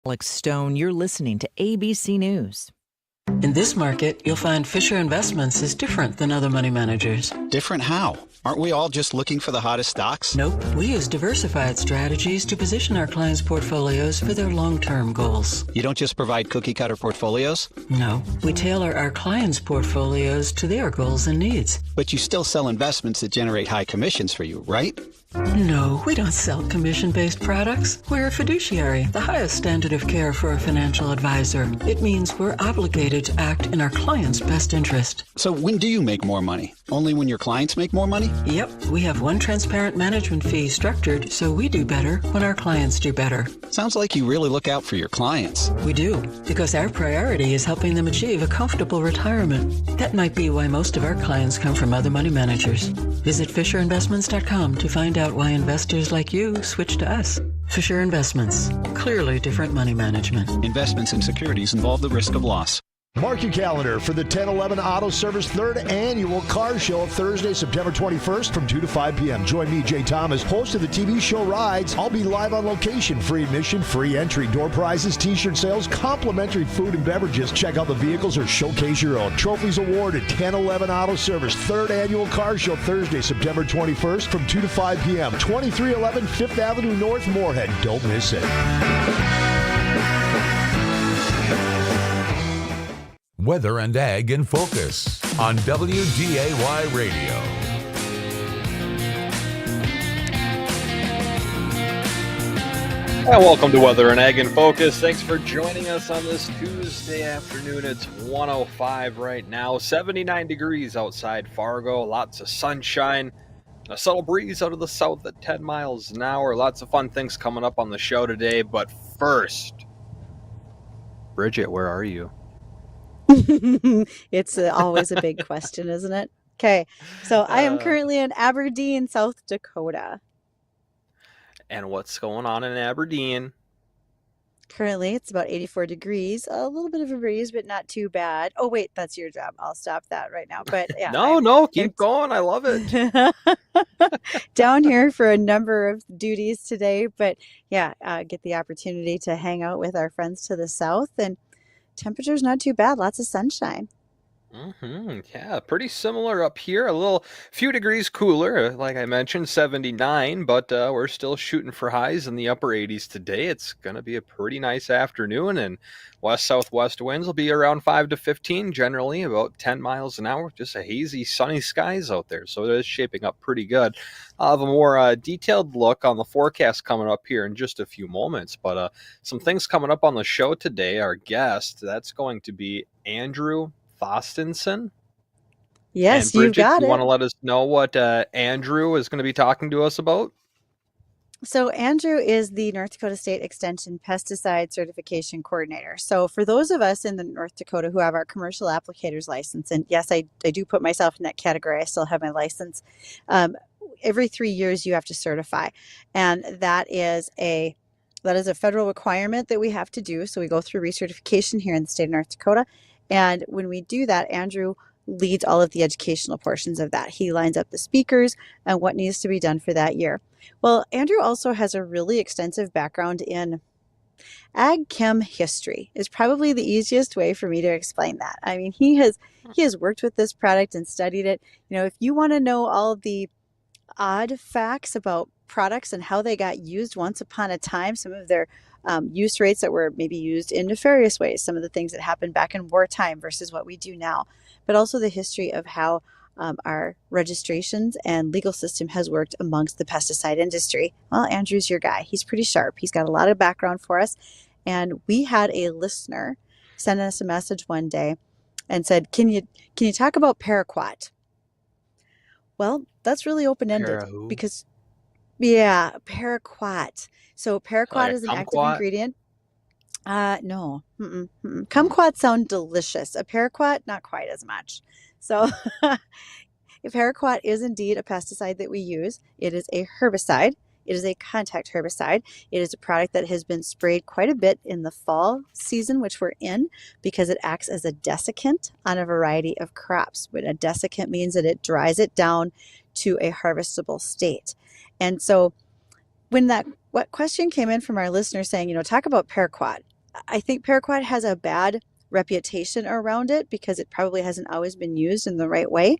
Alex Stone, you're listening to ABC News. In this market, you'll find Fisher Investments is different than other money managers. Different how? Aren't we all just looking for the hottest stocks? Nope. We use diversified strategies to position our clients' portfolios for their long-term goals. You don't just provide cookie-cutter portfolios? No. We tailor our clients' portfolios to their goals and needs. But you still sell investments that generate high commissions for you, right? No, we don't sell commission-based products. We're a fiduciary, the highest standard of care for a financial advisor. It means we're obligated to act in our client's best interest. So when do you make more money? Only when your clients make more money? Yep, we have one transparent management fee structured so we do better when our clients do better. Sounds like you really look out for your clients. We do, because our priority is helping them achieve a comfortable retirement. That might be why most of our clients come from other money managers. Visit FisherInvestments.com to find out why investors like you switch to us. Fisher Investments, clearly different money management. Investments in securities involve the risk of loss. Mark your calendar for the 1011 Auto Service 3rd Annual Car Show, Thursday, September 21st from 2 to 5 p.m. Join me, Jay Thomas, host of the TV show Rides. I'll be live on location. Free admission, free entry, door prizes, t-shirt sales, complimentary food and beverages. Check out the vehicles or showcase your own. Trophies awarded. 1011 Auto Service 3rd Annual Car Show, Thursday, September 21st from 2 to 5 p.m. 2311 5th Avenue North, Moorhead. Don't miss it. Weather and Ag in Focus on WDAY Radio. And welcome to Weather and Ag in Focus. Thanks for joining us on this Tuesday afternoon. It's 1:05 right now, 79 degrees outside Fargo, lots of sunshine, a subtle breeze out of the south at 10 miles an hour. Lots of fun things coming up on the show today. But first, Bridgette, where are you? It's always a big question, isn't it? Okay, so I am currently in Aberdeen, South Dakota. And what's going on in Aberdeen? Currently, it's about 84 degrees. A little bit of a breeze, but not too bad. Oh, wait, that's your job. I'll stop that right now. But yeah, No, keep going. I love it. Down here for a number of duties today. But yeah, get the opportunity to hang out with our friends to the south, and temperature's not too bad. Lots of sunshine. Yeah, pretty similar up here. A few degrees cooler, like I mentioned, 79, but we're still shooting for highs in the upper 80s today. It's going to be a pretty nice afternoon, and west-southwest winds will be around 5 to 15, generally about 10 miles an hour. Just a hazy, sunny skies out there, so it is shaping up pretty good. I'll have a more detailed look on the forecast coming up here in just a few moments, but some things coming up on the show today. Our guest, that's going to be Andrew Thostenson. Yes, Bridgette, you got you it. want to let us know what Andrew is going to be talking to us about? So Andrew is the North Dakota State Extension Pesticide Certification Coordinator. So for those of us in the North Dakota who have our commercial applicator's license, and yes, I do put myself in that category. I still have my license. Every 3 years you have to certify, and that is a federal requirement that we have to do. So we go through recertification here in the state of North Dakota. And when we do that, Andrew leads all of the educational portions of that. He lines up the speakers and what needs to be done for that year. Well, Andrew also has a really extensive background in ag chem history. Is probably the easiest way for me to explain that. I mean, he has worked with this product and studied it. You know, if you want to know all of the odd facts about products and how they got used once upon a time, some of their use rates that were maybe used in nefarious ways, some of the things that happened back in wartime versus what we do now, but also the history of how our registrations and legal system has worked amongst the pesticide industry. Well, Andrew's your guy. He's pretty sharp. He's got a lot of background for us. And we had a listener send us a message one day and said, can you talk about paraquat? Well, that's really open-ended because, yeah, paraquat. So paraquat is an active ingredient. No. Kumquats sound delicious. A paraquat, not quite as much. So paraquat is indeed a pesticide that we use. It is a herbicide. It is a contact herbicide. It is a product that has been sprayed quite a bit in the fall season, which we're in, because it acts as a desiccant on a variety of crops. But a desiccant means that it dries it down to a harvestable state. And so when that what question came in from our listener saying, talk about paraquat. I think paraquat has a bad reputation around it because it probably hasn't always been used in the right way.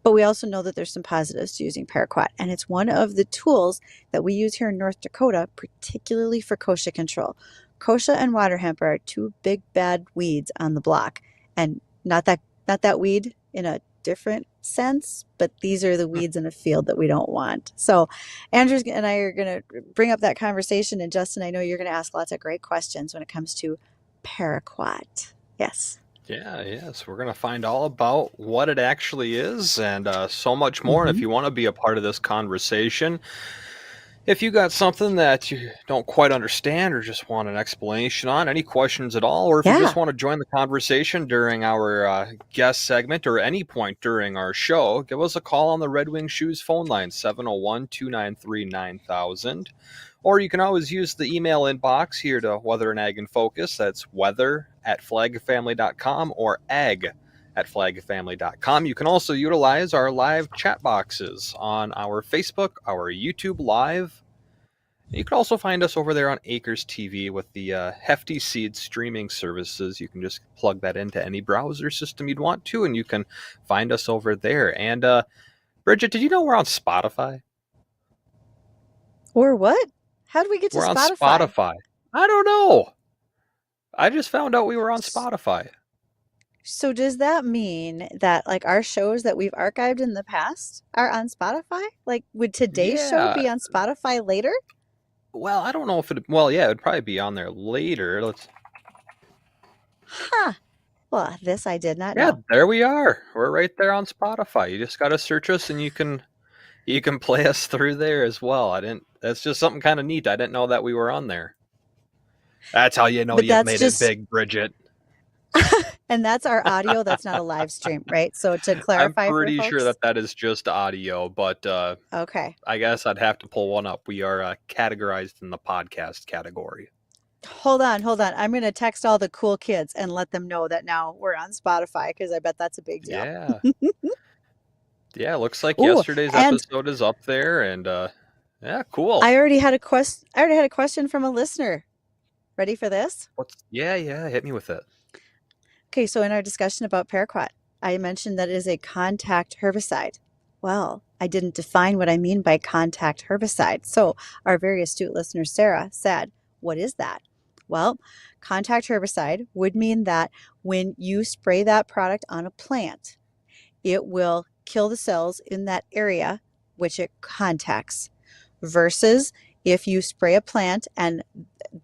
But we also know that there's some positives to using paraquat, and it's one of the tools that we use here in North Dakota, particularly for kochia control. Kochia and water hemp are two big bad weeds on the block, and not that weed in a different sense, but these are the weeds in a field that we don't want. So Andrew and I are going to bring up that conversation, and Justin, I know you're going to ask lots of great questions when it comes to paraquat. Yes. Yeah, yes. We're going to find all about what it actually is and so much more. And if you want to be a part of this conversation, if you got something that you don't quite understand or just want an explanation on, any questions at all, or if you just want to join the conversation during our guest segment or any point during our show, give us a call on the Red Wing Shoes phone line, 701-293-9000. Or you can always use the email inbox here to Weather and Ag in Focus. That's weather@flagfamily.com or ag@flagfamily.com. You can also utilize our live chat boxes on our Facebook, our YouTube Live. You can also find us over there on Acres TV with the Hefty Seed streaming services. You can just plug that into any browser system you'd want to, and you can find us over there. And Bridgette, did you know we're on Spotify? Or what? How did we get to We're Spotify? on Spotify. I don't know. I just found out we were on Spotify. So does that mean that like our shows that we've archived in the past are on Spotify? Like would today's show be on Spotify later? Well, I don't know if it... Well, yeah, it'd probably be on there later. Let's... Huh. Well, this I did not know. Yeah, there we are. We're right there on Spotify. You just got to search us and you can play us through there as well. That's just something kind of neat. I didn't know that we were on there. That's how you know you made it big, Bridgette. And that's our audio. That's not a live stream, right? So to clarify, I'm pretty sure that is just audio, but okay. I guess I'd have to pull one up. We are categorized in the podcast category. Hold on. I'm going to text all the cool kids and let them know that now we're on Spotify because I bet that's a big deal. Yeah. Yeah, looks like yesterday's episode is up there, and yeah, cool. I already had a question from a listener. Ready for this? Yeah, hit me with it. Okay, so in our discussion about paraquat, I mentioned that it is a contact herbicide. Well, I didn't define what I mean by contact herbicide. So our very astute listener, Sarah, said, what is that? Well, contact herbicide would mean that when you spray that product on a plant, it will kill the cells in that area which it contacts, versus if you spray a plant and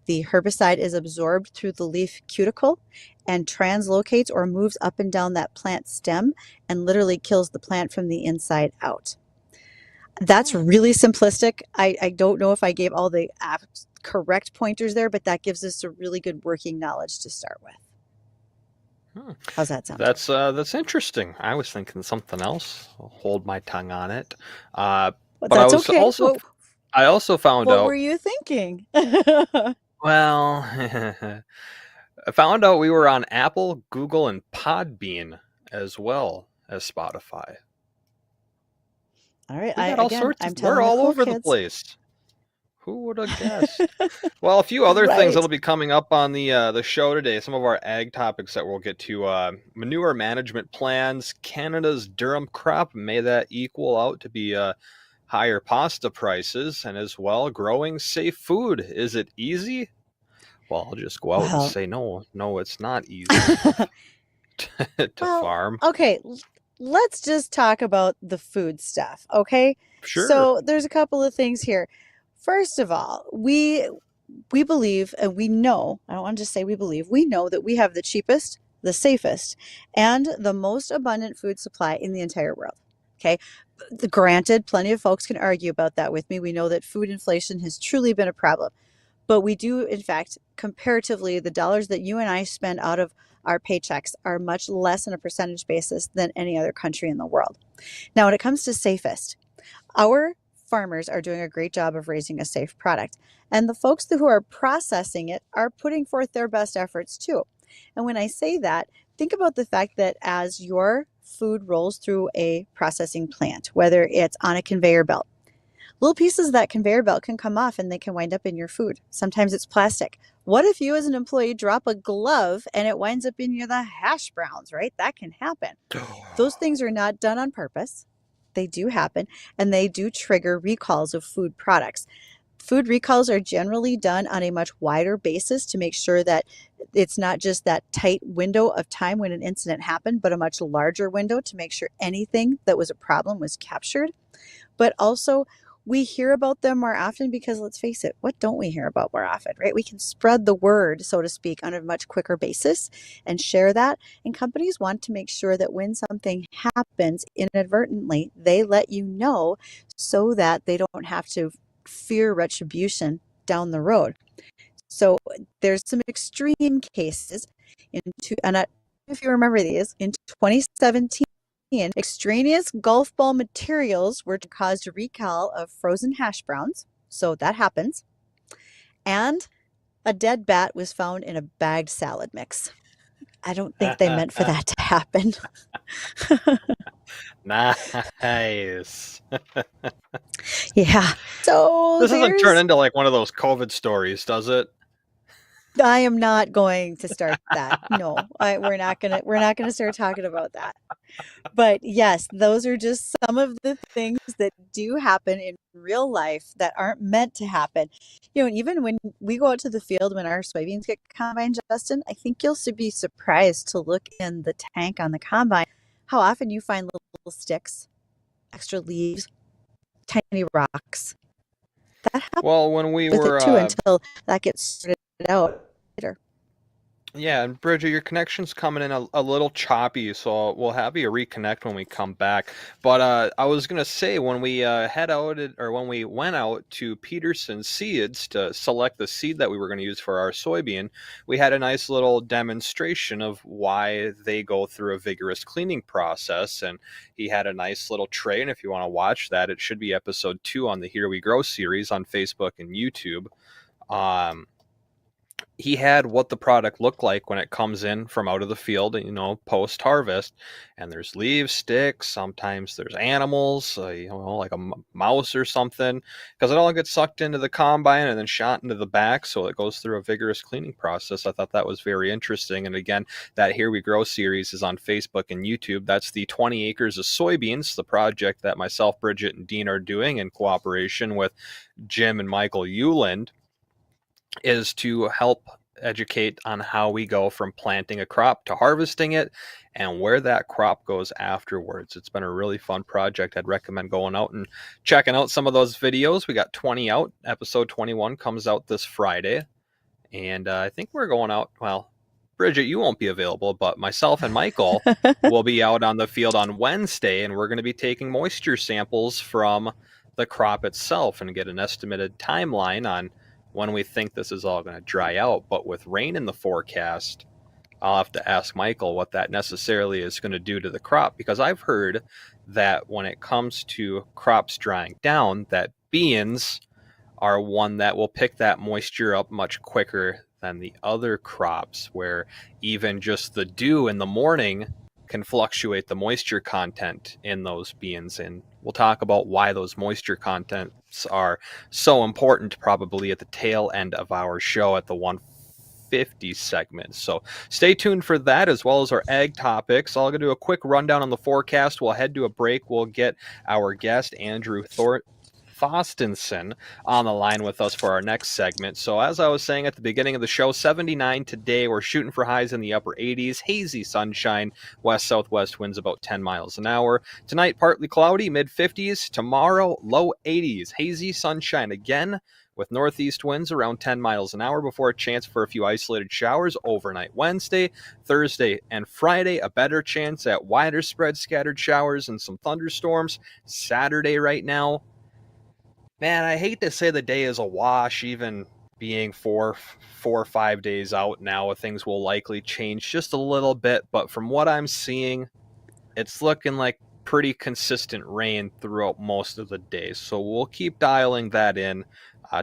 the herbicide is absorbed through the leaf cuticle and translocates or moves up and down that plant stem and literally kills the plant from the inside out. That's really simplistic. I don't know if I gave all the correct pointers there, but that gives us a really good working knowledge to start with. How's that sound? That's interesting. I was thinking something else. I'll hold my tongue on it. But that's okay. I also found out. What were you thinking? Well, I found out we were on Apple, Google, and Podbean as well as Spotify. All right. We're all over the place. Who would have guessed? Well, a few other things that'll be coming up on the show today. Some of our ag topics that we'll get to. Manure management plans, Canada's durum crop. May that equal out to be higher pasta prices, and as well, growing safe food. Is it easy? Well, I'll just go out and say no, it's not easy to farm. Okay, let's just talk about the food stuff, okay? Sure. So there's a couple of things here. First of all, we believe, and we know, I don't want to just say we believe, we know that we have the cheapest, the safest, and the most abundant food supply in the entire world, okay? Granted, plenty of folks can argue about that with me. We know that food inflation has truly been a problem. But we do, in fact, comparatively, the dollars that you and I spend out of our paychecks are much less on a percentage basis than any other country in the world. Now, when it comes to safest, our farmers are doing a great job of raising a safe product. And the folks who are processing it are putting forth their best efforts too. And when I say that, think about the fact that as your food rolls through a processing plant, whether it's on a conveyor belt, Little pieces of that conveyor belt can come off and they can wind up in your food. Sometimes it's plastic. What if you as an employee drop a glove and it winds up in the hash browns, right? That can happen. Those things are not done on purpose. They do happen, and they do trigger recalls of food products. Food recalls are generally done on a much wider basis to make sure that it's not just that tight window of time when an incident happened, but a much larger window to make sure anything that was a problem was captured. But also, we hear about them more often because, let's face it, what don't we hear about more often, right? We can spread the word, so to speak, on a much quicker basis and share that. And companies want to make sure that when something happens inadvertently, they let you know so that they don't have to fear retribution down the road. So there's some extreme cases and I don't know if you remember these. In 2017, extraneous golf ball materials were caused a recall of frozen hash browns. So that happens. And a dead bat was found in a bagged salad mix. I don't think they meant for that to happen. Nice. Yeah. So this doesn't turn into like one of those COVID stories, does it? I am not going to start that. No, we're not gonna start talking about that. But yes, those are just some of the things that do happen in real life that aren't meant to happen. And even when we go out to the field when our soybeans get combined, Justin, I think you'll be surprised to look in the tank on the combine how often you find little sticks, extra leaves, tiny rocks. That happens Well, when we with were it too until that gets sorted out later. yeah, and Bridgette, your connection's coming in a little choppy, so we'll have you reconnect when we come back. But I was gonna say when we when we went out to Peterson Seeds to select the seed that we were going to use for our soybean, we had a nice little demonstration of why they go through a vigorous cleaning process, and he had a nice little tray. And if you want to watch that, it should be episode 2 on the Here We Grow series on Facebook and YouTube. He had what the product looked like when it comes in from out of the field, post harvest, and there's leaves, sticks, sometimes there's animals, like a mouse or something, because it all gets sucked into the combine and then shot into the back, so it goes through a vigorous cleaning process. I thought that was very interesting. And again, that Here We Grow series is on Facebook and YouTube. That's the 20 acres of soybeans, the project that myself, Bridgette, and Dean are doing in cooperation with Jim and Michael Euland, is to help educate on how we go from planting a crop to harvesting it and where that crop goes afterwards. It's been a really fun project. I'd recommend going out and checking out some of those videos. We got 20 out. Episode 21 comes out this Friday. And I think we're going out, well, Bridgette, you won't be available, but myself and Michael will be out on the field on Wednesday, and we're going to be taking moisture samples from the crop itself and get an estimated timeline on when we think this is all going to dry out. But with rain in the forecast, I'll have to ask Michael what that necessarily is going to do to the crop, because I've heard that when it comes to crops drying down, that beans are one that will pick that moisture up much quicker than the other crops, where even just the dew in the morning can fluctuate the moisture content in those beans. And we'll talk about why those moisture contents are so important probably at the tail end of our show at the 150 segment. So stay tuned for that, as well as our ag topics. I'll do a quick rundown on the forecast. We'll head to a break. We'll get our guest, Andrew Thostenson, on the line with us for our next segment. So as I was saying at the beginning of the show, 79 today. We're shooting for highs in the upper 80s, hazy sunshine, west-southwest winds about 10 miles an hour. Tonight, partly cloudy, mid-50s. Tomorrow, low 80s, hazy sunshine again, with northeast winds around 10 miles an hour before a chance for a few isolated showers overnight Wednesday. Thursday and Friday, a better chance at wider spread scattered showers and some thunderstorms. Saturday right now, man, I hate to say the day is a wash, even being four or 5 days out now. Things will likely change just a little bit, but from what I'm seeing, it's looking like pretty consistent rain throughout most of the day. So we'll keep dialing that in.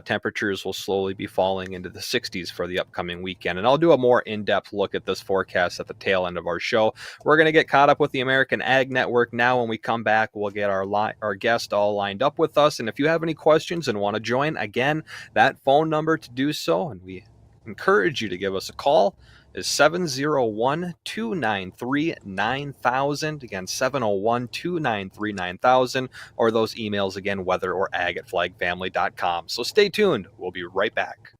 Temperatures will slowly be falling into the 60s for the upcoming weekend. And I'll do a more in-depth look at this forecast at the tail end of our show. We're going to get caught up with the American Ag Network now. When we come back, we'll get our guest all lined up with us. And if you have any questions and want to join, again, that phone number to do so, and we encourage you to give us a call, is 701-293-9000. Again, 701-293-9000, or those emails again, weather or ag@flagfamily.com. So stay tuned. We'll be right back.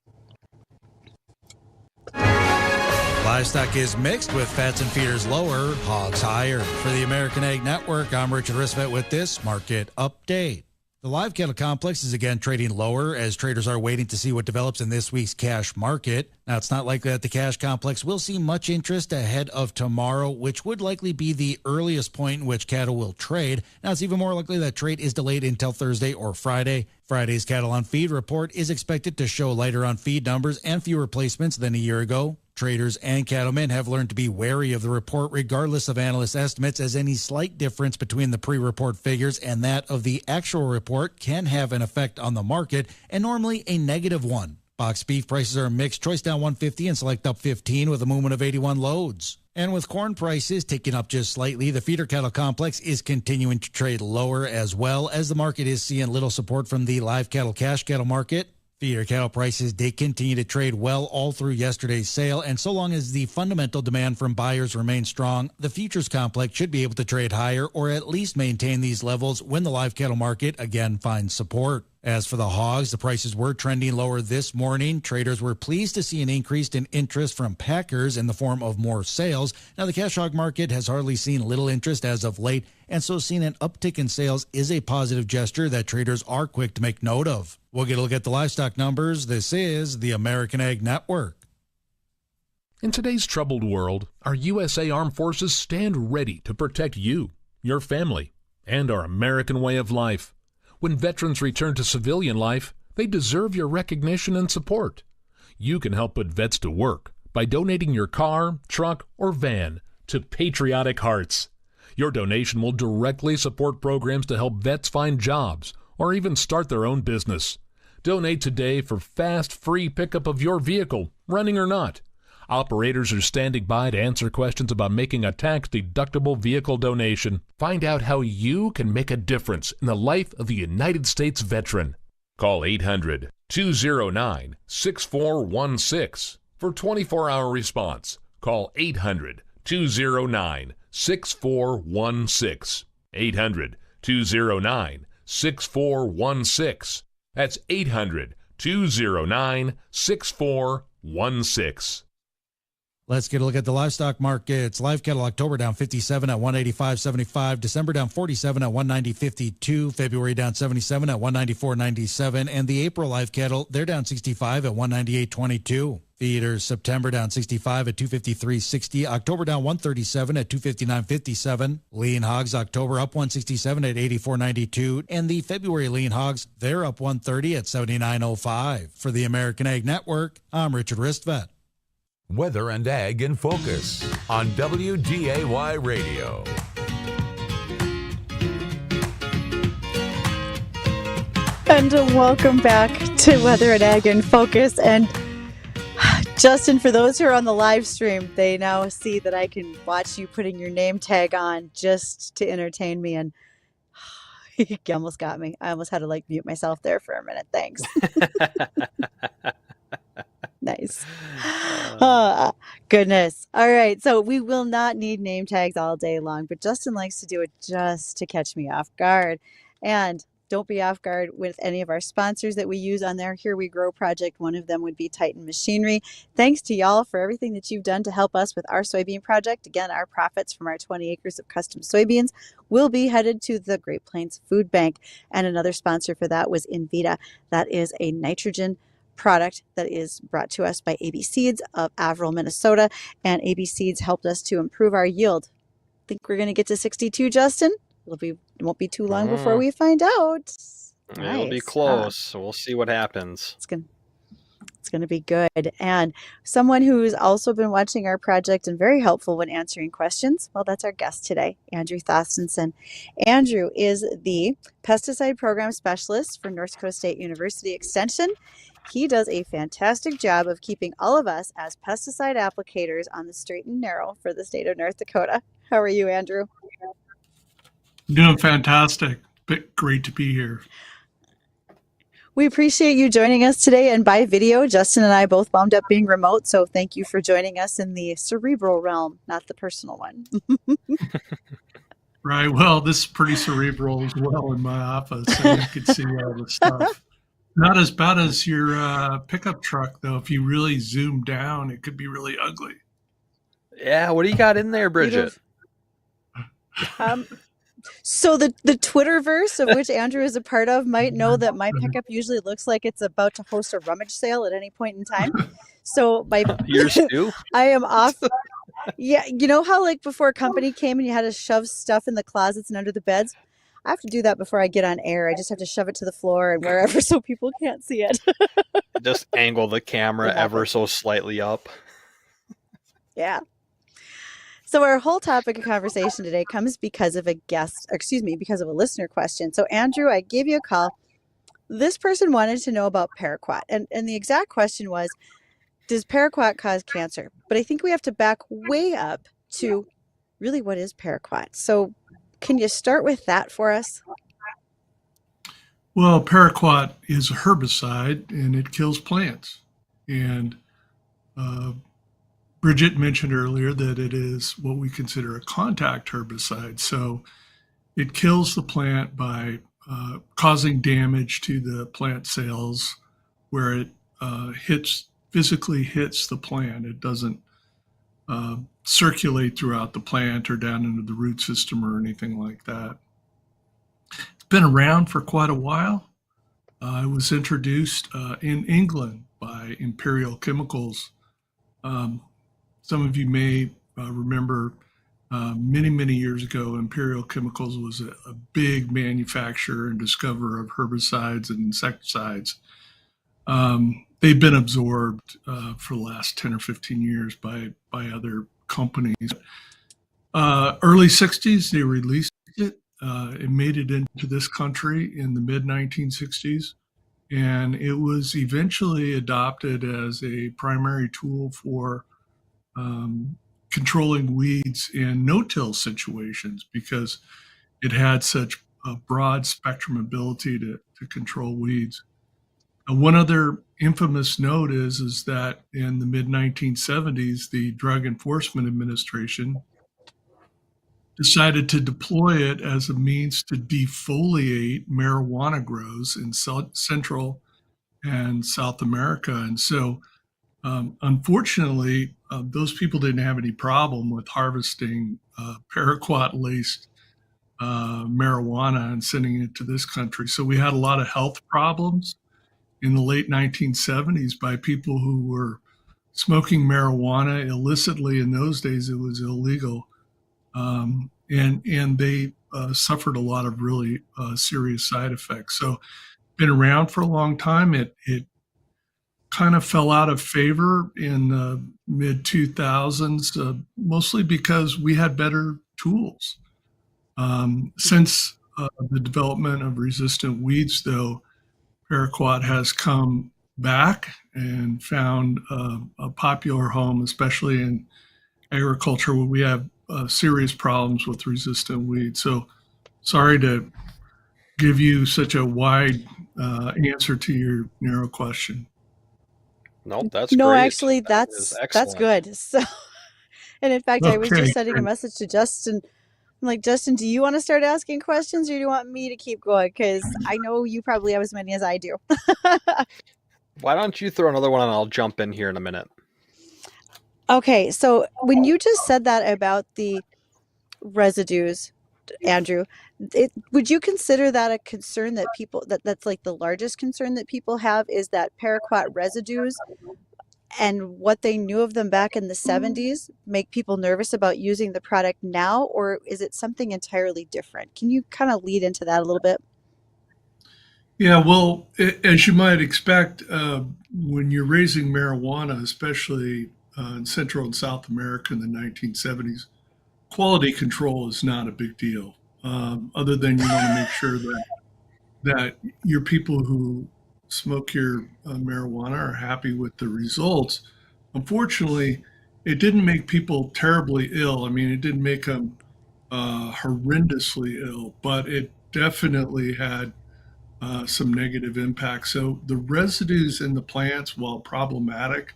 Livestock is mixed with fats and feeders lower, hogs higher. For the American Ag Network, I'm Richard Ristvet with this market update. The live cattle complex is again trading lower as traders are waiting to see what develops in this week's cash market. Now, it's not likely that the cash complex will see much interest ahead of tomorrow, which would likely be the earliest point in which cattle will trade. Now, it's even more likely that trade is delayed until Thursday or Friday. Friday's cattle on feed report is expected to show lighter on feed numbers and fewer placements than a year ago. Traders and cattlemen have learned to be wary of the report regardless of analyst estimates, as any slight difference between the pre-report figures and that of the actual report can have an effect on the market, and normally a negative one. Box beef prices are mixed, choice down 150 and select up 15 with a movement of 81 loads. And with corn prices ticking up just slightly, the feeder cattle complex is continuing to trade lower as well, as the market is seeing little support from the live cattle cash cattle market. Feeder cattle prices did continue to trade well all through yesterday's sale, and so long as the fundamental demand from buyers remains strong, the futures complex should be able to trade higher or at least maintain these levels when the live cattle market again finds support. As for the hogs, the prices were trending lower this morning. Traders were pleased to see an increase in interest from packers in the form of more sales. Now, the cash hog market has hardly seen little interest as of late, and so seeing an uptick in sales is a positive gesture that traders are quick to make note of. We'll get a look at the livestock numbers. This is the American Ag Network. In today's troubled world, our USA Armed Forces stand ready to protect you, your family, and our American way of life. When veterans return to civilian life, they deserve your recognition and support. You can help put vets to work by donating your car, truck, or van to Patriotic Hearts. Your donation will directly support programs to help vets find jobs or even start their own business. Donate today for fast, free pickup of your vehicle, running or not. Operators are standing by to answer questions about making a tax-deductible vehicle donation. Find out how you can make a difference in the life of a United States veteran. Call 800-209-6416 for 24-hour response. Call 800-209-6416. 800-209-6416. That's 800-209-6416. Let's get a look at the livestock markets. Live cattle October down 57 at 185.75. December down 47 at 190.52. February down 77 at 194.97. And the April live cattle, they're down 65 at 198.22. Feeders September down 65 at 253.60. October down 137 at 259.57. Lean hogs October up 167 at 84.92. And the February lean hogs, they're up 130 at 79.05. For the American Ag Network, I'm Richard Ristvet. Weather and Ag in Focus on WDAY Radio. And welcome back to Weather and Ag in Focus. And Justin, for those who are on the live stream, they now see that I can watch you putting your name tag on just to entertain me. And you almost got me. I almost had to mute myself there for a minute. Thanks. Nice. Goodness. All right. So we will not need name tags all day long, but Justin likes to do it just to catch me off guard. And don't be off guard with any of our sponsors that we use on their Here We Grow project. One of them would be Titan Machinery. Thanks to y'all for everything that you've done to help us with our soybean project. Again, our profits from our 20 acres of custom soybeans will be headed to the Great Plains Food Bank. And another sponsor for that was Invita. That is a nitrogen product that is brought to us by AB Seeds of Avril, Minnesota, and AB Seeds helped us to improve our yield. I think we're going to get to 62, Justin. It won't be too long before we find out. It'll be close, so we'll see what happens. It's going to be good. And someone who's also been watching our project and very helpful when answering questions, well, that's our guest today, Andrew Thostenson. Andrew is the pesticide program specialist for North Dakota State University Extension. He does a fantastic job of keeping all of us as pesticide applicators on the straight and narrow for the state of North Dakota. How are you, Andrew? Doing fantastic. But great to be here. We appreciate you joining us today and by video. Justin and I both wound up being remote, so thank you for joining us in the cerebral realm, not the personal one. Right. Well, this is pretty cerebral as well in my office, so you could see all the stuff. Not as bad as your pickup truck, though. If you really zoom down, it could be really ugly. Yeah, what do you got in there, Bridgette? So the Twitterverse, of which Andrew is a part of, might know that my pickup usually looks like it's about to host a rummage sale at any point in time. So Yours too? I am off. Yeah, you know how like before company came and you had to shove stuff in the closets and under the beds? I have to do that before I get on air. I just have to shove it to the floor and wherever so people can't see it. Just angle the camera ever so slightly up. Yeah. So our whole topic of conversation today comes because of because of a listener question. So Andrew, I gave you a call. This person wanted to know about paraquat. And the exact question was, does paraquat cause cancer? But I think we have to back way up to really what is paraquat. So can you start with that for us? Well, paraquat is a herbicide and it kills plants. And Bridgette mentioned earlier that it is what we consider a contact herbicide. So it kills the plant by causing damage to the plant cells where it physically hits the plant. It doesn't circulate throughout the plant or down into the root system or anything like that. It's been around for quite a while. It was introduced in England by Imperial Chemicals. Some of you may remember many, many years ago, Imperial Chemicals was a big manufacturer and discoverer of herbicides and insecticides. They've been absorbed for the last 10 or 15 years by other companies. Early 60s, they released it. It made it into this country in the mid-1960s. And it was eventually adopted as a primary tool for controlling weeds in no-till situations because it had such a broad spectrum ability to control weeds. One other infamous note is that in the mid-1970s, the Drug Enforcement Administration decided to deploy it as a means to defoliate marijuana grows in Central and South America. And so unfortunately, those people didn't have any problem with harvesting paraquat-laced marijuana and sending it to this country. So we had a lot of health problems in the late 1970s by people who were smoking marijuana illicitly. In those days, it was illegal. And they suffered a lot of really serious side effects. So been around for a long time. It kind of fell out of favor in the mid 2000s, mostly because we had better tools. Since the development of resistant weeds, though, paraquat has come back and found a popular home, especially in agriculture where we have serious problems with resistant weeds. So sorry to give you such a wide answer to your narrow question. Nope, that's no, great. actually, that's good. So, and in fact, I was just sending a message to Justin. I'm like, Justin, do you want to start asking questions, or do you want me to keep going? Because I know you probably have as many as I do. Why don't you throw another one and I'll jump in here in a minute. Okay, so when you just said that about the residues, Andrew, would you consider that a concern that people that's like the largest concern that people have is that paraquat residues and what they knew of them back in the 70s make people nervous about using the product now, or is it something entirely different? Can you kind of lead into that a little bit? Yeah, well, as you might expect, when you're raising marijuana, especially in Central and South America in the 1970s, quality control is not a big deal. Other than you want to make sure that your people who smoke your marijuana are happy with the results. Unfortunately, it didn't make people terribly ill. I mean, it didn't make them horrendously ill, but it definitely had some negative impacts. So the residues in the plants, while problematic,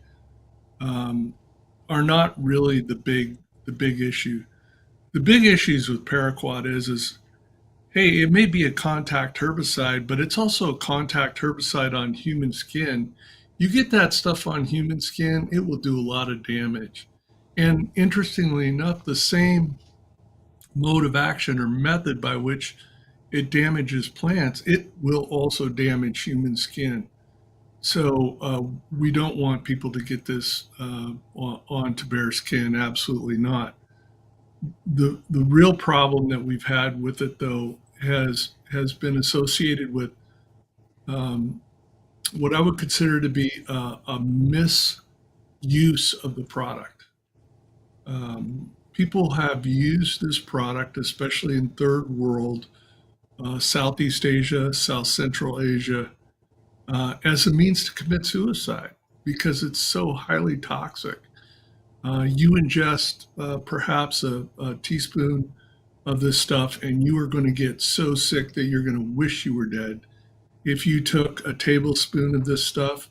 um, are not really the big issue. The big issues with paraquat is hey, it may be a contact herbicide, but it's also a contact herbicide on human skin. You get that stuff on human skin, it will do a lot of damage. And interestingly enough, the same mode of action or method by which it damages plants, it will also damage human skin. So we don't want people to get this onto bare skin. Absolutely not. The real problem that we've had with it, though, has been associated with um, what I would consider to be a misuse of the product. People have used this product, especially in third world, Southeast Asia, South Central Asia, as a means to commit suicide because it's so highly toxic. You ingest perhaps a teaspoon of this stuff, and you are going to get so sick that you're going to wish you were dead. If you took a tablespoon of this stuff,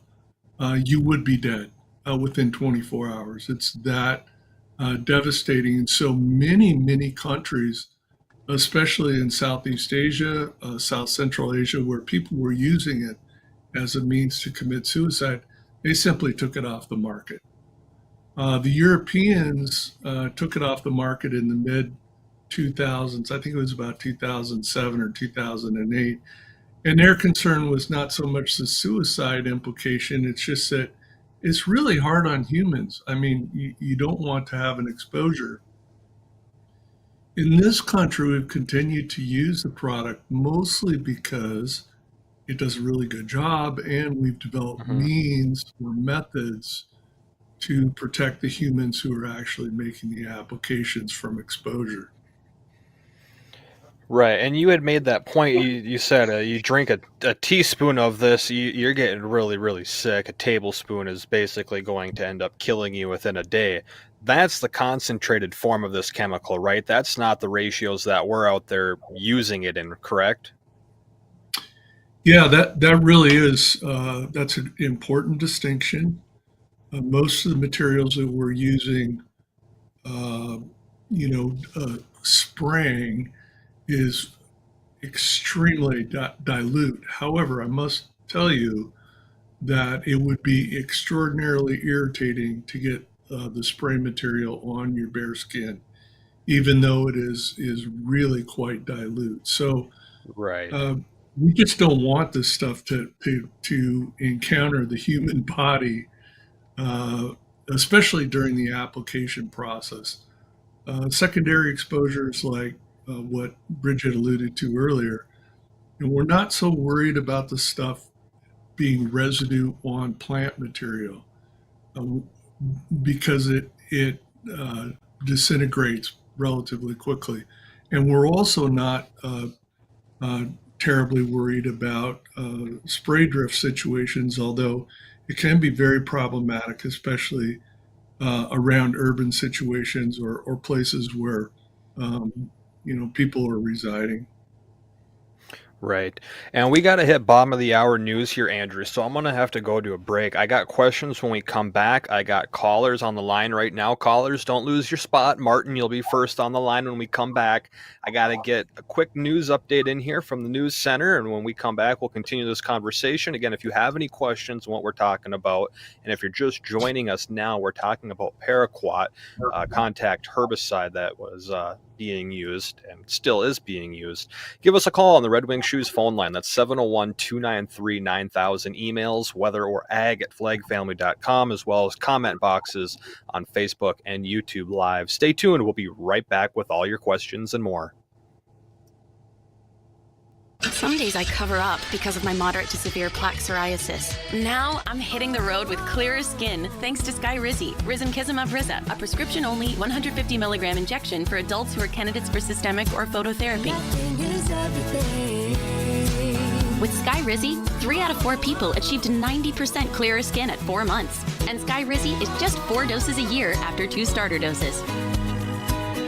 you would be dead within 24 hours. It's that devastating. And so many countries, especially in Southeast Asia, South Central Asia, where people were using it as a means to commit suicide, they simply took it off the market. The Europeans took it off the market in the mid 2000s. I think it was about 2007 or 2008. And their concern was not so much the suicide implication, it's just that it's really hard on humans. I mean, you don't want to have an exposure. In this country, we've continued to use the product mostly because it does a really good job, and we've developed means or methods to protect the humans who are actually making the applications from exposure. Right, and you had made that point. You said you drink a teaspoon of this, you're getting really, really sick. A tablespoon is basically going to end up killing you within a day. That's the concentrated form of this chemical, right? That's not the ratios that we're out there using it in, correct? Yeah, that really is that's an important distinction. Most of the materials that we're using, uh, spraying is extremely dilute. However, I must tell you that it would be extraordinarily irritating to get the spray material on your bare skin, even though it is really quite dilute. So Right. we just don't want this stuff to encounter the human body, uh, especially during the application process. Secondary exposures like what Bridgette alluded to earlier, and we're not so worried about the stuff being residue on plant material uh, because it disintegrates relatively quickly, and we're also not uh, terribly worried about spray drift situations, although it can be very problematic, especially around urban situations or places where people are residing. Right. And we got to hit bottom of the hour news here, Andrew. So I'm going to have to go to a break. I got questions when we come back. I got callers on the line right now. Callers, don't lose your spot. Martin, you'll be first on the line when we come back. I got to get a quick news update in here from the news center. And when we come back, we'll continue this conversation. Again, if you have any questions on what we're talking about, and if you're just joining us now, we're talking about paraquat, contact herbicide that was being used and still is being used. Give us a call on the Red Wing Shoes phone line. That's 701-293-9000. Emails, weather or ag at flagfamily.com, as well as comment boxes on Facebook and YouTube Live. Stay tuned. We'll be right back with all your questions and more. Some days I cover up because of my moderate to severe plaque psoriasis. Now I'm hitting the road with clearer skin thanks to Skyrizi, Risankizumab Riza, a prescription-only 150 milligram injection for adults who are candidates for systemic or phototherapy. With Skyrizi, 3 out of 4 people achieved 90% clearer skin at 4 months. And Skyrizi is just 4 doses a year after 2 starter doses.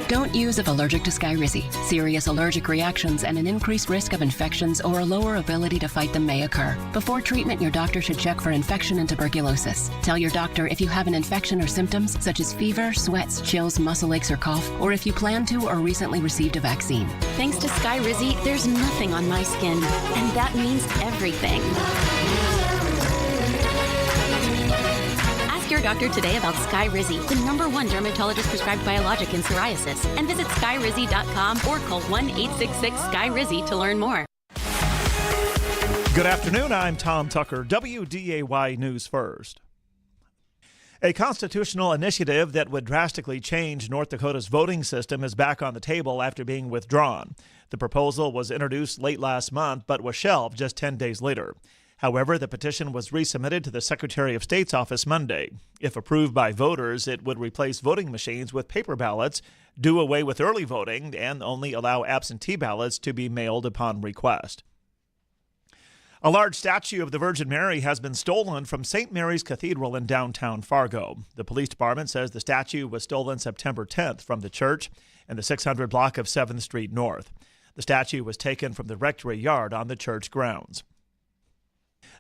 Don't use if allergic to Skyrizi. Serious allergic reactions and an increased risk of infections or a lower ability to fight them may occur. Before treatment, your doctor should check for infection and tuberculosis. Tell your doctor if you have an infection or symptoms such as fever, sweats, chills, muscle aches, or cough, or if you plan to or recently received a vaccine. Thanks to Skyrizi, there's nothing on my skin, and that means everything. Ask your doctor today about Skyrizi, the #1 dermatologist prescribed biologic in psoriasis, and visit skyrizi.com or call 1-866-SKYRIZI to learn more. Good afternoon, I'm Tom Tucker, WDAY News First. A constitutional initiative that would drastically change North Dakota's voting system is back on the table after being withdrawn. The proposal was introduced late last month but was shelved just 10 days later. However, the petition was resubmitted to the Secretary of State's office Monday. If approved by voters, it would replace voting machines with paper ballots, do away with early voting, and only allow absentee ballots to be mailed upon request. A large statue of the Virgin Mary has been stolen from St. Mary's Cathedral in downtown Fargo. The police department says the statue was stolen September 10th from the church in the 600 block of 7th Street North. The statue was taken from the rectory yard on the church grounds.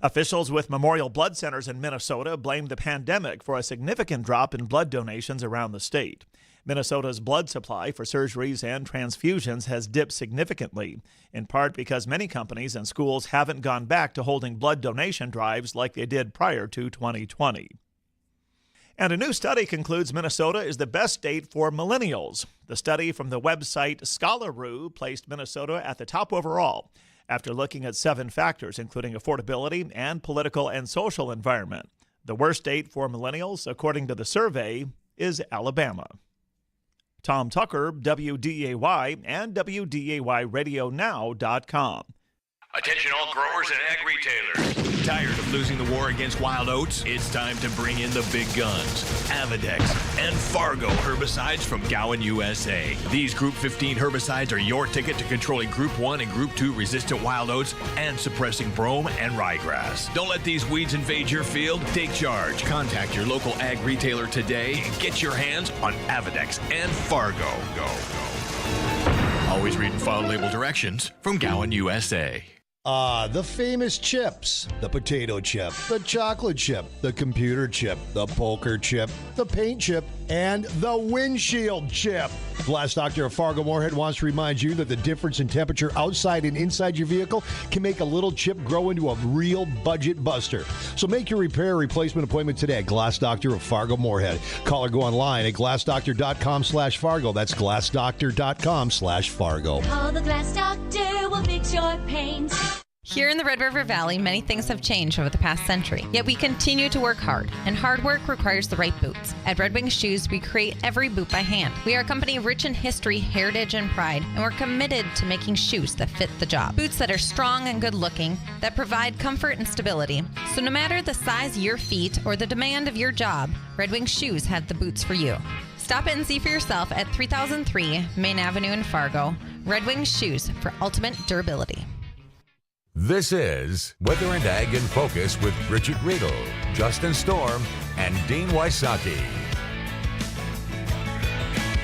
Officials with Memorial Blood Centers in Minnesota blamed the pandemic for a significant drop in blood donations around the state. Minnesota's blood supply for surgeries and transfusions has dipped significantly, in part because many companies and schools haven't gone back to holding blood donation drives like they did prior to 2020. And a new study concludes Minnesota is the best state for millennials. The study from the website Scholaroo placed Minnesota at the top overall, after looking at 7 factors, including affordability and political and social environment. The worst state for millennials, according to the survey, is Alabama. Tom Tucker, WDAY, and WDAYRadioNow.com. Attention all growers and ag retailers. Tired of losing the war against wild oats? It's time to bring in the big guns. Avidex and Fargo herbicides from Gowan USA. These Group 15 herbicides are your ticket to controlling Group 1 and Group 2 resistant wild oats and suppressing brome and ryegrass. Don't let these weeds invade your field. Take charge. Contact your local ag retailer today and get your hands on Avidex and Fargo. Go. Always read and follow label directions from Gowan USA. The famous chips. The potato chip, the chocolate chip, the computer chip, the poker chip, the paint chip, and the windshield chip. Glass Doctor of Fargo Moorhead wants to remind you that the difference in temperature outside and inside your vehicle can make a little chip grow into a real budget buster. So make your repair replacement appointment today at Glass Doctor of Fargo Moorhead. Call or go online at glassdoctor.com/Fargo. That's glassdoctor.com/Fargo. Call the Glass Doctor, we'll fix your paint. Here in the Red River Valley, many things have changed over the past century, yet we continue to work hard, and hard work requires the right boots. At Red Wing Shoes, we create every boot by hand. We are a company rich in history, heritage, and pride, and we're committed to making shoes that fit the job. Boots that are strong and good-looking, that provide comfort and stability. So no matter the size of your feet or the demand of your job, Red Wing Shoes have the boots for you. Stop in and see for yourself at 3003 Main Avenue in Fargo. Red Wing Shoes for ultimate durability. This is Weather and Ag in Focus with Bridgette Readel, Justin Storm, and Dean Wysocki.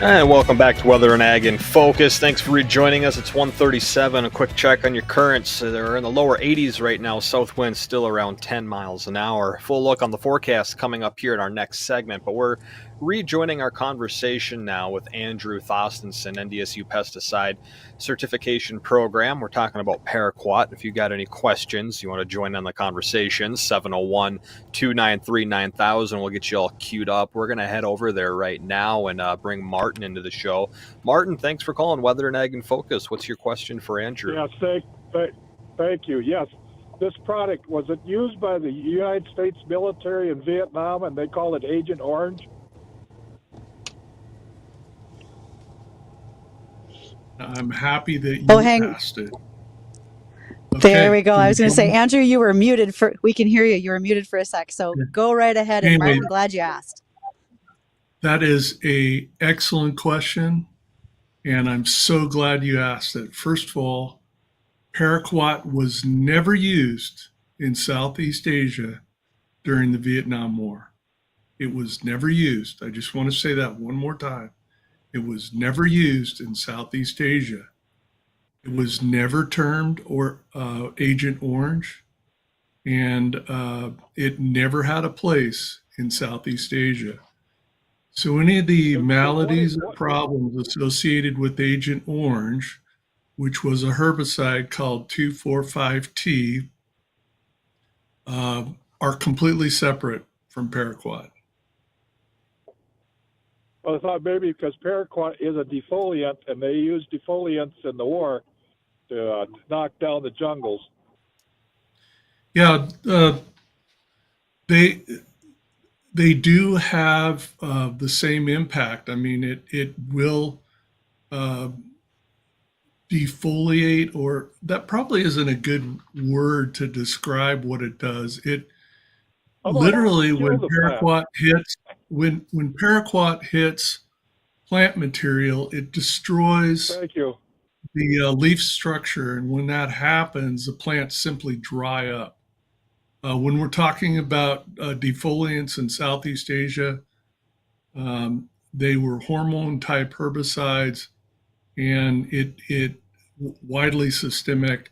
And welcome back to Weather and Ag in Focus. Thanks for rejoining us. It's 1:37. A quick check on your currents. They're in the lower 80s right now. South winds still around 10 miles an hour. Full look on the forecast coming up here in our next segment. But we're rejoining our conversation now with Andrew Thostenson, NDSU Pesticide Certification Program. We're talking about paraquat. If you got any questions, you want to join on the conversation, 701-293-9000. We'll get you all queued up. We're going to head over there right now and bring Martin into the show. Martin, thanks for calling Weather and Ag in Focus. What's your question for Andrew? Yes, thank you. Yes, this product, was it used by the United States military in Vietnam, and they call it Agent Orange? I'm happy that you asked it. There we go. I was going to say, Andrew, you were muted we can hear you. You were muted for a sec. So go right ahead. And Anyway, Martin, glad you asked. That is a excellent question, and I'm so glad you asked it. First of all, paraquat was never used in Southeast Asia during the Vietnam War. It was never used. I just want to say that one more time. It was never used in Southeast Asia. It was never termed Agent Orange, and it never had a place in Southeast Asia. So any of the maladies or problems associated with Agent Orange, which was a herbicide called 2,4,5-T, are completely separate from paraquat. Well, I thought maybe because paraquat is a defoliant, and they used defoliants in the war to knock down the jungles. Yeah, they do have the same impact. I mean, it will defoliate, or that probably isn't a good word to describe what it does. It literally, when paraquat hits plant material, it destroys the leaf structure, and when that happens, the plants simply dry up. When we're talking about defoliants in Southeast Asia, they were hormone type herbicides, and it widely systemic,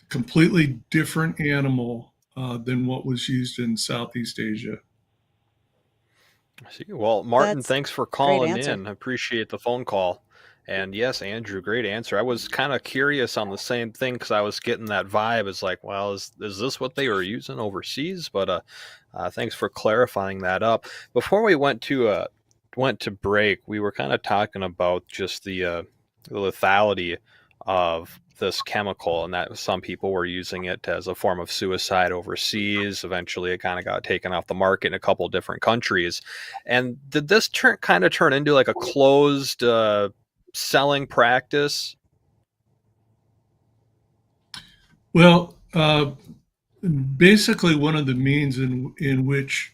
completely different animal than what was used in Southeast Asia. I see. Well, Martin, That's thanks for great calling answer. in. I appreciate the phone call. And yes, Andrew, great answer. I was kind of curious on the same thing because I was getting that vibe. It's like, well, is this what they were using overseas? But thanks for clarifying that up. Before we went to break, we were kind of talking about just the lethality of this chemical, and that some people were using it as a form of suicide overseas. Eventually, it kind of got taken off the market in a couple different countries. And did this kind of turn into like a closed selling practice? Well, basically, one of the means in which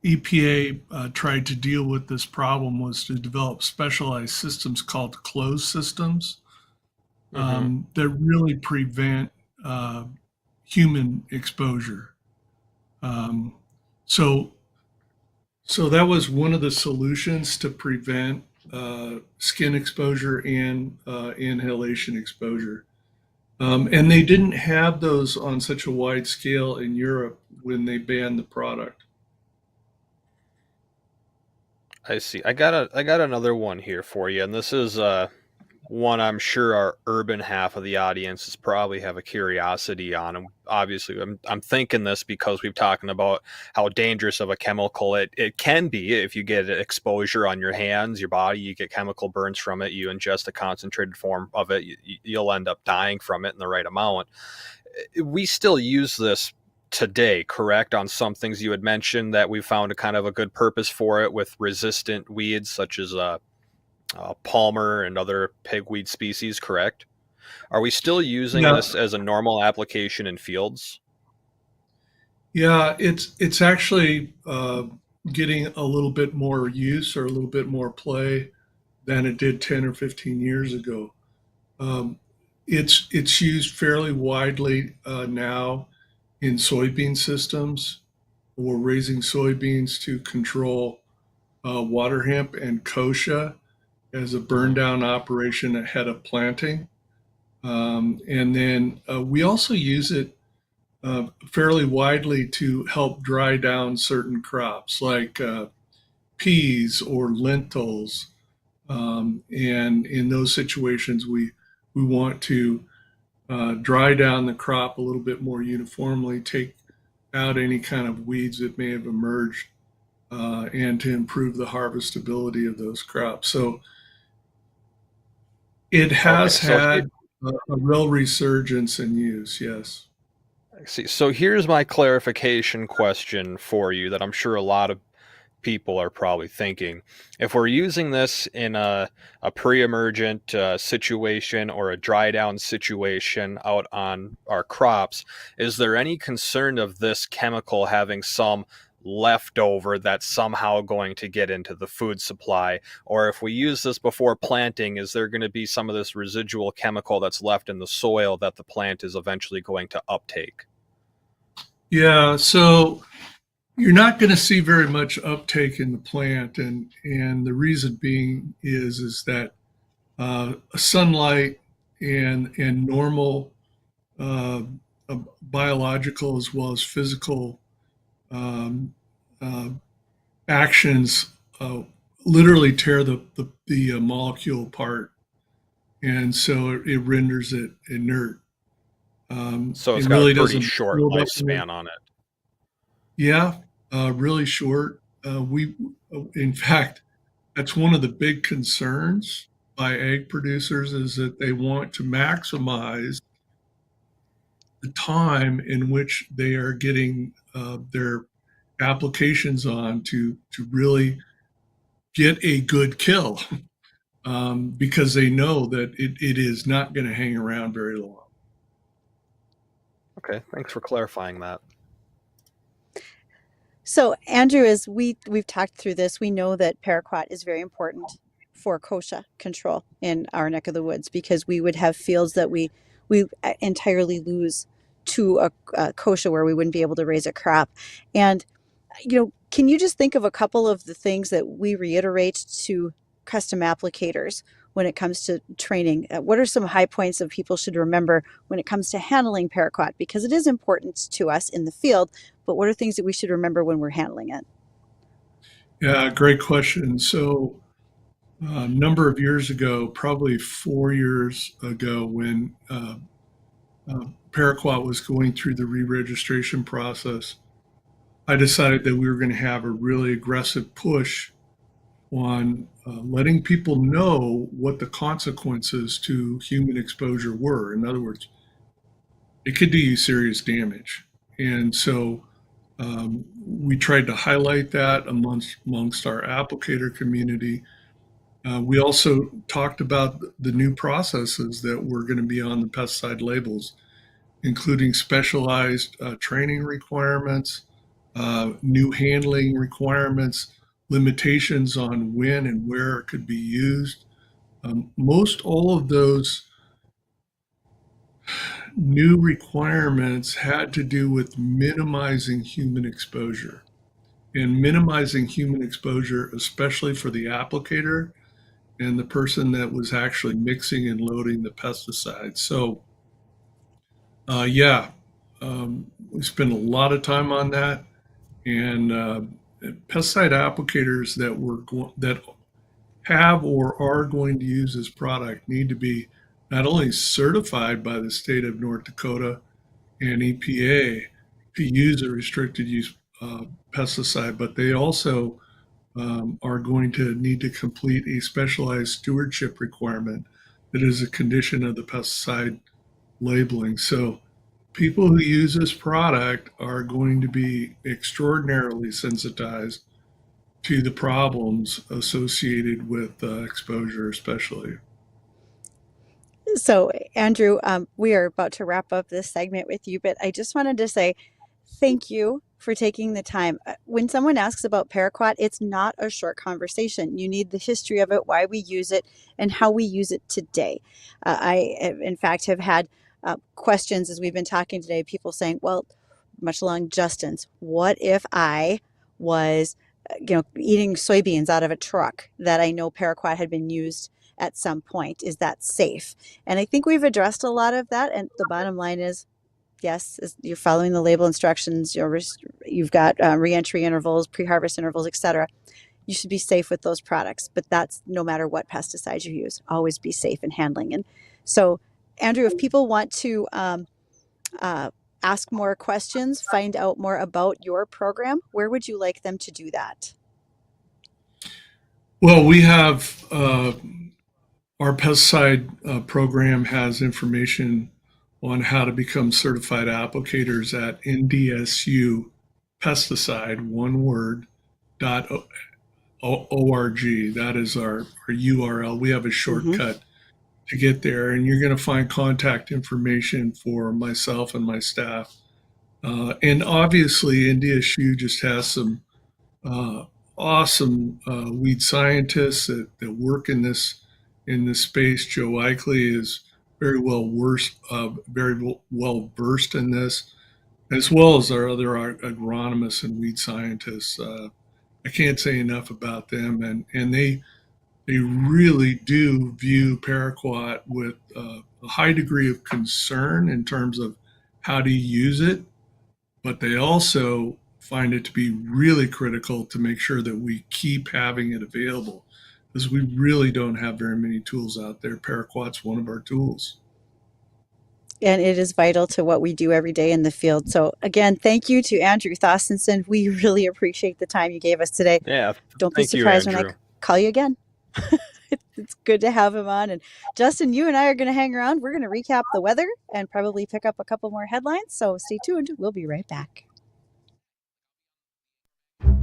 EPA tried to deal with this problem was to develop specialized systems called closed systems that really prevent human exposure. So that was one of the solutions to prevent skin exposure and inhalation exposure. And they didn't have those on such a wide scale in Europe when they banned the product. I see. I got another one here for you, and this is one I'm sure our urban half of the audience is probably have a curiosity on. And obviously, I'm thinking this because we've talking about how dangerous of a chemical it can be if you get exposure on your hands, your body, you get chemical burns from it, you ingest a concentrated form of it, you'll end up dying from it in the right amount. We still use this today, correct? On some things you had mentioned that we found a kind of a good purpose for it with resistant weeds such as palmer and other pigweed species, correct? Are we still using this as a normal application in fields? Yeah, it's actually getting a little bit more use or a little bit more play than it did 10 or 15 years ago. It's used fairly widely now in soybean systems. We're raising soybeans to control water hemp and kochia as a burn down operation ahead of planting. And then we also use it fairly widely to help dry down certain crops like peas or lentils. And in those situations, we want to dry down the crop a little bit more uniformly, take out any kind of weeds that may have emerged, and to improve the harvestability of those crops. So it has had a real resurgence in use, yes. I see. So here's my clarification question for you that I'm sure a lot of people are probably thinking. If we're using this in a pre-emergent situation or a dry down situation out on our crops, is there any concern of this chemical having some leftover that's somehow going to get into the food supply? Or if we use this before planting, is there going to be some of this residual chemical that's left in the soil that the plant is eventually going to uptake? Yeah, so you're not going to see very much uptake in the plant, and the reason being is that sunlight and normal uh, biological as well as physical um, uh, actions literally tear the molecule apart, and so it renders it inert. So it's It got a really pretty doesn't short build up. lifespan on it. Yeah, really short. In fact, that's one of the big concerns by egg producers is that they want to maximize the time in which they are getting their applications on to really get a good kill, because they know that it is not going to hang around very long. Okay, thanks for clarifying that. So, Andrew, as we've talked through this, we know that paraquat is very important for kochia control in our neck of the woods, because we would have fields that we entirely lose to a kochia where we wouldn't be able to raise a crop. And can you just think of a couple of the things that we reiterate to custom applicators when it comes to training? What are some high points that people should remember when it comes to handling paraquat? Because it is important to us in the field, but what are things that we should remember when we're handling it? Yeah, great question. So a number of years ago, probably 4 years ago, when paraquat was going through the re-registration process, I decided that we were going to have a really aggressive push on letting people know what the consequences to human exposure were. In other words, it could do you serious damage. And so we tried to highlight that amongst our applicator community. We also talked about the new processes that were going to be on the pesticide labels, including specialized training requirements, new handling requirements, limitations on when and where it could be used. Most all of those new requirements had to do with minimizing human exposure, and minimizing human exposure, especially for the applicator and the person that was actually mixing and loading the pesticide. So, we spent a lot of time on that, and pesticide applicators that have or are going to use this product need to be not only certified by the state of North Dakota and EPA to use a restricted use pesticide, but they also are going to need to complete a specialized stewardship requirement that is a condition of the pesticide labeling. So people who use this product are going to be extraordinarily sensitized to the problems associated with exposure, especially. So, Andrew, we are about to wrap up this segment with you, but I just wanted to say thank you for taking the time. When someone asks about paraquat, it's not a short conversation. You need the history of it, why we use it, and how we use it today. I, in fact, have had questions as we've been talking today, people saying, well, much along Justin's, what if I was eating soybeans out of a truck that I know paraquat had been used at some point? Is that safe? And I think we've addressed a lot of that. And the bottom line is, yes, you're following the label instructions. You've got reentry intervals, pre-harvest intervals, etc. You should be safe with those products. But that's no matter what pesticides you use. Always be safe in handling. And so, Andrew, if people want to ask more questions, find out more about your program, where would you like them to do that? Well, we have our pesticide program has information on how to become certified applicators at NDSU pesticide, one word, That is our URL. We have a shortcut to get there, and you're going to find contact information for myself and my staff. And obviously, NDSU just has some awesome weed scientists that work in this space. Joe Eichley is very well versed in this, as well as our other agronomists and weed scientists. I can't say enough about them, and they really do view paraquat with a high degree of concern in terms of how to use it, but they also find it to be really critical to make sure that we keep having it available, because we really don't have very many tools out there. Paraquat's one of our tools. And it is vital to what we do every day in the field. So again, thank you to Andrew Thostenson. We really appreciate the time you gave us today. Yeah. Don't be surprised when I call you again. It's good to have him on. And Justin, you and I are going to hang around. We're going to recap the weather and probably pick up a couple more headlines. So stay tuned. We'll be right back.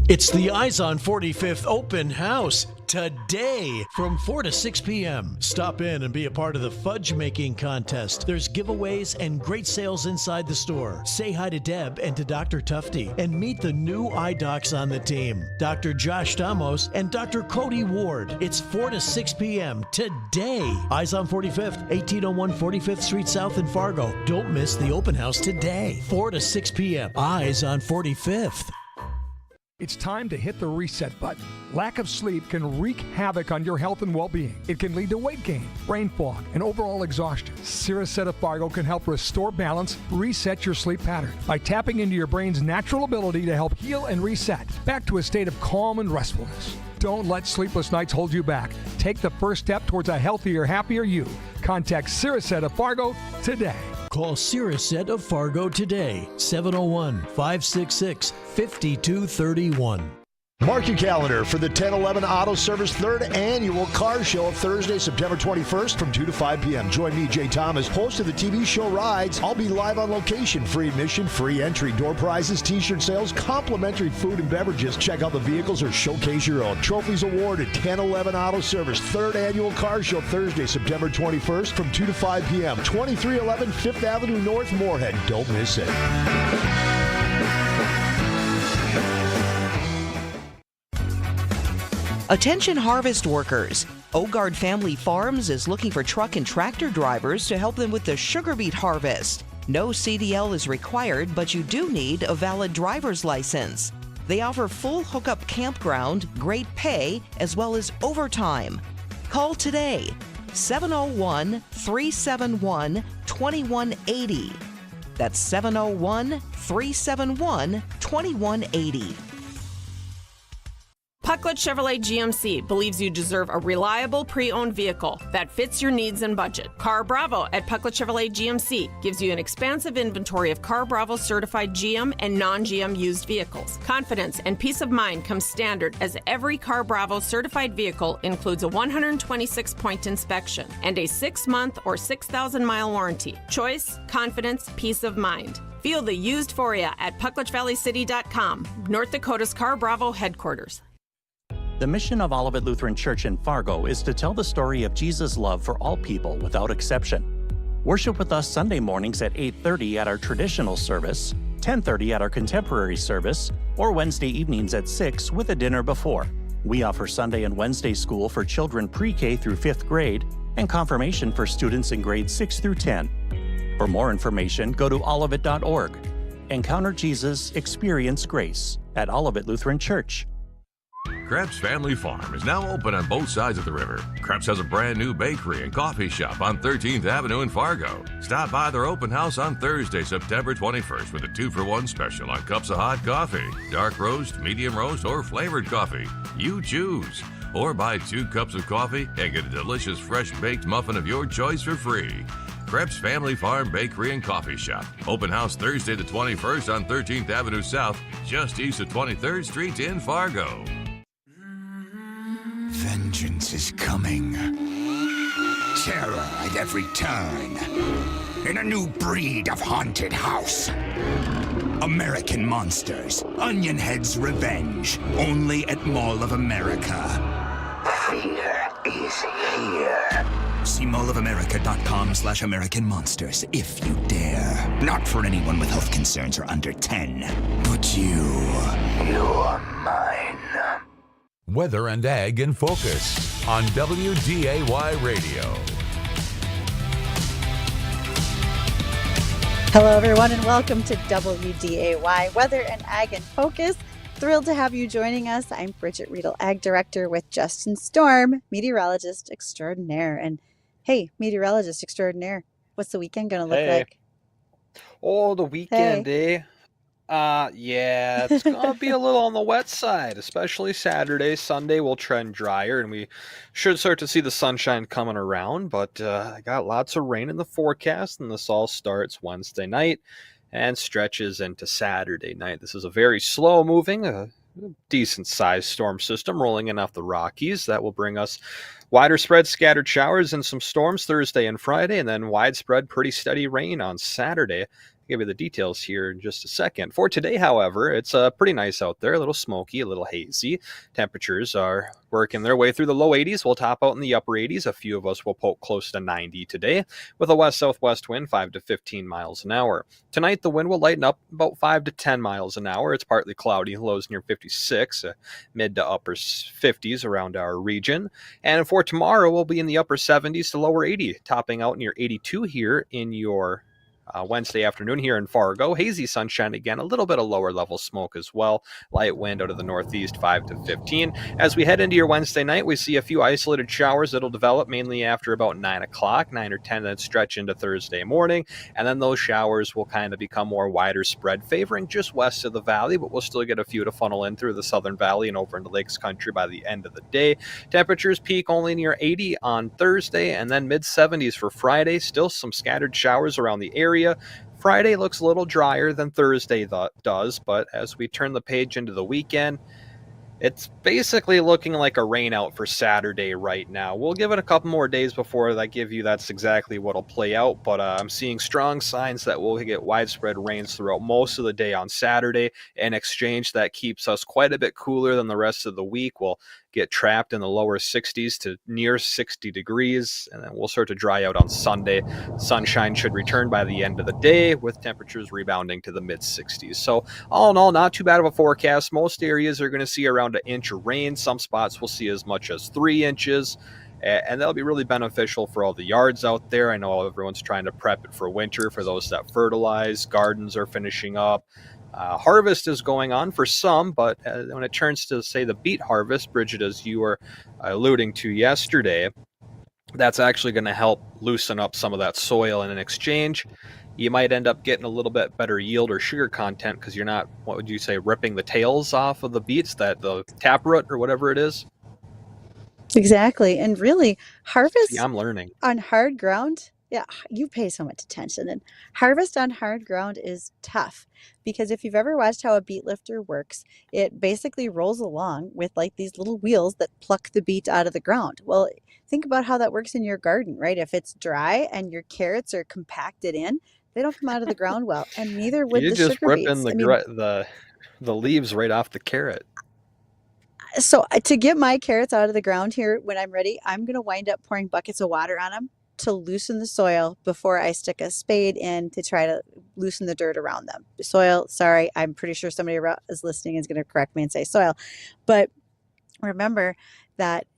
It's the Eyes on 45th Open House today from 4 to 6 p.m. Stop in and be a part of the fudge making contest. There's giveaways and great sales inside the store. Say hi to Deb and to Dr. Tufty and meet the new eye docs on the team, Dr. Josh Damos and Dr. Cody Ward. It's 4 to 6 p.m. today. Eyes on 45th, 1801 45th Street South in Fargo. Don't miss the open house today. 4 to 6 p.m. Eyes on 45th. It's time to hit the reset button. Lack of sleep can wreak havoc on your health and well-being. It can lead to weight gain, brain fog, and overall exhaustion. Siraceta Fargo can help restore balance, reset your sleep pattern by tapping into your brain's natural ability to help heal and reset back to a state of calm and restfulness. Don't let sleepless nights hold you back. Take the first step towards a healthier, happier you. Contact Siraceta Fargo today. Call Siraceta Fargo today, 701-566-5231. Mark your calendar for the 1011 Auto Service 3rd Annual Car Show, Thursday, September 21st from 2 to 5 p.m. Join me, Jay Thomas, host of the TV show Rides. I'll be live on location. Free admission, free entry, door prizes, t-shirt sales, complimentary food and beverages. Check out the vehicles or showcase your own. Trophies awarded. 1011 Auto Service 3rd Annual Car Show, Thursday, September 21st from 2 to 5 p.m. 2311 5th Avenue North, Moorhead. Don't miss it. Attention harvest workers. Ogard Family Farms is looking for truck and tractor drivers to help them with the sugar beet harvest. No CDL is required, but you do need a valid driver's license. They offer full hookup campground, great pay, as well as overtime. Call today, 701-371-2180. That's 701-371-2180. Pucklet Chevrolet GMC believes you deserve a reliable pre-owned vehicle that fits your needs and budget. Car Bravo at Pucklet Chevrolet GMC gives you an expansive inventory of Car Bravo certified GM and non-GM used vehicles. Confidence and peace of mind come standard as every Car Bravo certified vehicle includes a 126-point inspection and a 6-month or 6,000-mile warranty. Choice, confidence, peace of mind. Feel the used euphoria at PuckletValleyCity.com, North Dakota's Car Bravo headquarters. The mission of Olivet Lutheran Church in Fargo is to tell the story of Jesus' love for all people without exception. Worship with us Sunday mornings at 8:30 at our traditional service, 10:30 at our contemporary service, or Wednesday evenings at 6 with a dinner before. We offer Sunday and Wednesday school for children pre-K through 5th grade and confirmation for students in grades 6 through 10. For more information, go to olivet.org. Encounter Jesus, experience grace at Olivet Lutheran Church. Krebs Family Farm is now open on both sides of the river. Krebs has a brand new bakery and coffee shop on 13th Avenue in Fargo. Stop by their open house on Thursday, September 21st with a 2-for-1 special on cups of hot coffee, dark roast, medium roast, or flavored coffee. You choose. Or buy 2 cups of coffee and get a delicious fresh baked muffin of your choice for free. Krebs Family Farm Bakery and Coffee Shop. Open house Thursday the 21st on 13th Avenue South, just east of 23rd Street in Fargo. Vengeance is coming. Terror at every turn. in a new breed of haunted house. American Monsters, Onion Head's Revenge, only at Mall of America. Fear is here. See mallofamerica.com/American Monsters if you dare. Not for anyone with health concerns or under 10. But you're mine. Weather and Ag in Focus on WDAY Radio. Hello, everyone, and welcome to WDAY Weather and Ag in Focus. Thrilled to have you joining us. I'm Bridgette, Readel, Ag Director with Justin Storm, Meteorologist Extraordinaire. And hey, Meteorologist Extraordinaire, what's the weekend going to look like? Oh, the weekend, eh? Yeah, it's going to be a little on the wet side, especially Saturday. Sunday will trend drier, and we should start to see the sunshine coming around. But I got lots of rain in the forecast, and this all starts Wednesday night and stretches into Saturday night. This is a very slow-moving, decent-sized storm system rolling in off the Rockies. That will bring us wider spread scattered showers and some storms Thursday and Friday, and then widespread pretty steady rain on Saturday. I'll give you the details here in just a second. For today, however, it's pretty nice out there, a little smoky, a little hazy. Temperatures are working their way through the low 80s. We'll top out in the upper 80s. A few of us will poke close to 90 today with a west-southwest wind 5 to 15 miles an hour. Tonight, the wind will lighten up about 5 to 10 miles an hour. It's partly cloudy, lows near 56, mid to upper 50s around our region. And for tomorrow, we'll be in the upper 70s to lower 80, topping out near 82 here in your Wednesday afternoon here in Fargo. Hazy sunshine again, a little bit of lower level smoke as well. Light wind out of the northeast 5 to 15. As we head into your Wednesday night, we see a few isolated showers that'll develop mainly after about 9 o'clock, 9 or 10, then stretch into Thursday morning. And then those showers will kind of become more wider spread, favoring just west of the valley, but we'll still get a few to funnel in through the southern valley and over into Lakes Country by the end of the day. Temperatures peak only near 80 on Thursday and then mid 70s for Friday. Still some scattered showers around the area. Friday looks a little drier than Thursday does, but as we turn the page into the weekend, it's basically looking like a rain out for Saturday right now. We'll give it a couple more days before I give you that's exactly what'll play out, but I'm seeing strong signs that we'll get widespread rains throughout most of the day on Saturday. In exchange, that keeps us quite a bit cooler than the rest of the week. We'll get trapped in the lower 60s to near 60 degrees, and then we'll start to dry out on Sunday. Sunshine should return by the end of the day, with temperatures rebounding to the mid 60s. So all in all, not too bad of a forecast. Most areas are going to see around an inch of rain. Some spots will see as much as 3 inches, and that'll be really beneficial for all the yards out there. I know everyone's trying to prep it for winter. For those that fertilize, gardens are finishing up. Harvest is going on for some, but when it turns to, say, the beet harvest, Bridgette, as you were alluding to yesterday, that's actually going to help loosen up some of that soil, and in exchange, you might end up getting a little bit better yield or sugar content because you're not, what would you say, ripping the tails off of the beets, the taproot or whatever it is? Exactly. And really, harvest I'm learning. on hard ground, yeah, you pay so much attention. And harvest on hard ground is tough because if you've ever watched how a beet lifter works, it basically rolls along with like these little wheels that pluck the beet out of the ground. Well, think about how that works in your garden, right? If it's dry and your carrots are compacted in, they don't come out of the ground well, and neither would You're the just sugar ripping beets. the leaves right off the carrot. So to get my carrots out of the ground here when I'm ready, I'm going to wind up pouring buckets of water on them to loosen the soil before I stick a spade in to try to loosen the dirt around them. Soil, sorry, I'm pretty sure somebody is listening is going to correct me and say soil. But remember that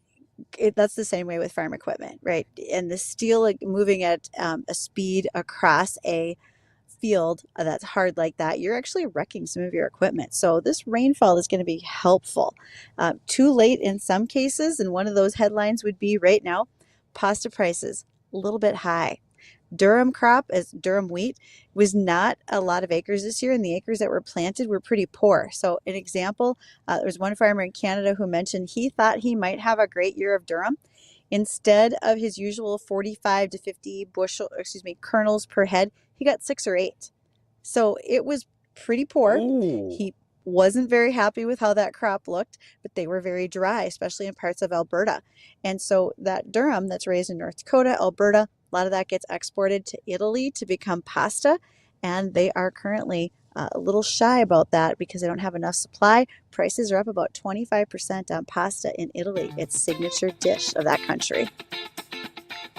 that's the same way with farm equipment, right? And the steel moving at a speed across a field that's hard like that, you're actually wrecking some of your equipment. So this rainfall is going to be helpful. Too late in some cases, and one of those headlines would be right now, pasta prices a little bit high. Durum crop, as durum wheat, was not a lot of acres this year, and the acres that were planted were pretty poor. So an example, there was one farmer in Canada who mentioned he thought he might have a great year of durum. Instead of his usual 45 to 50 kernels per head, he got 6 or 8. So it was pretty poor. Ooh. He wasn't very happy with how that crop looked, but they were very dry, especially in parts of Alberta. And so that durum that's raised in North Dakota, Alberta, A lot of that gets exported to Italy to become pasta, and they are currently a little shy about that because they don't have enough supply. Prices are up about 25% on pasta in Italy. It's signature dish of that country.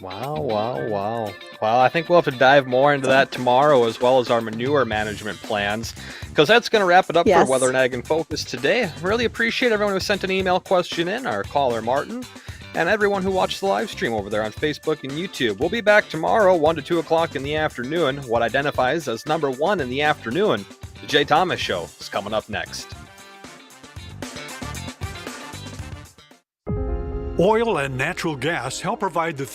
Wow. Well, I think we'll have to dive more into that tomorrow, as well as our manure management plans, because that's going to wrap it up Yes. for Weather and Ag in Focus today. Really appreciate everyone who sent an email question in, our caller Martin, and everyone who watched the live stream over there on Facebook and YouTube. We'll be back tomorrow, 1 to 2 o'clock in the afternoon. What identifies as number 1 in the afternoon, the Jay Thomas Show, is coming up next. Oil and natural gas help provide the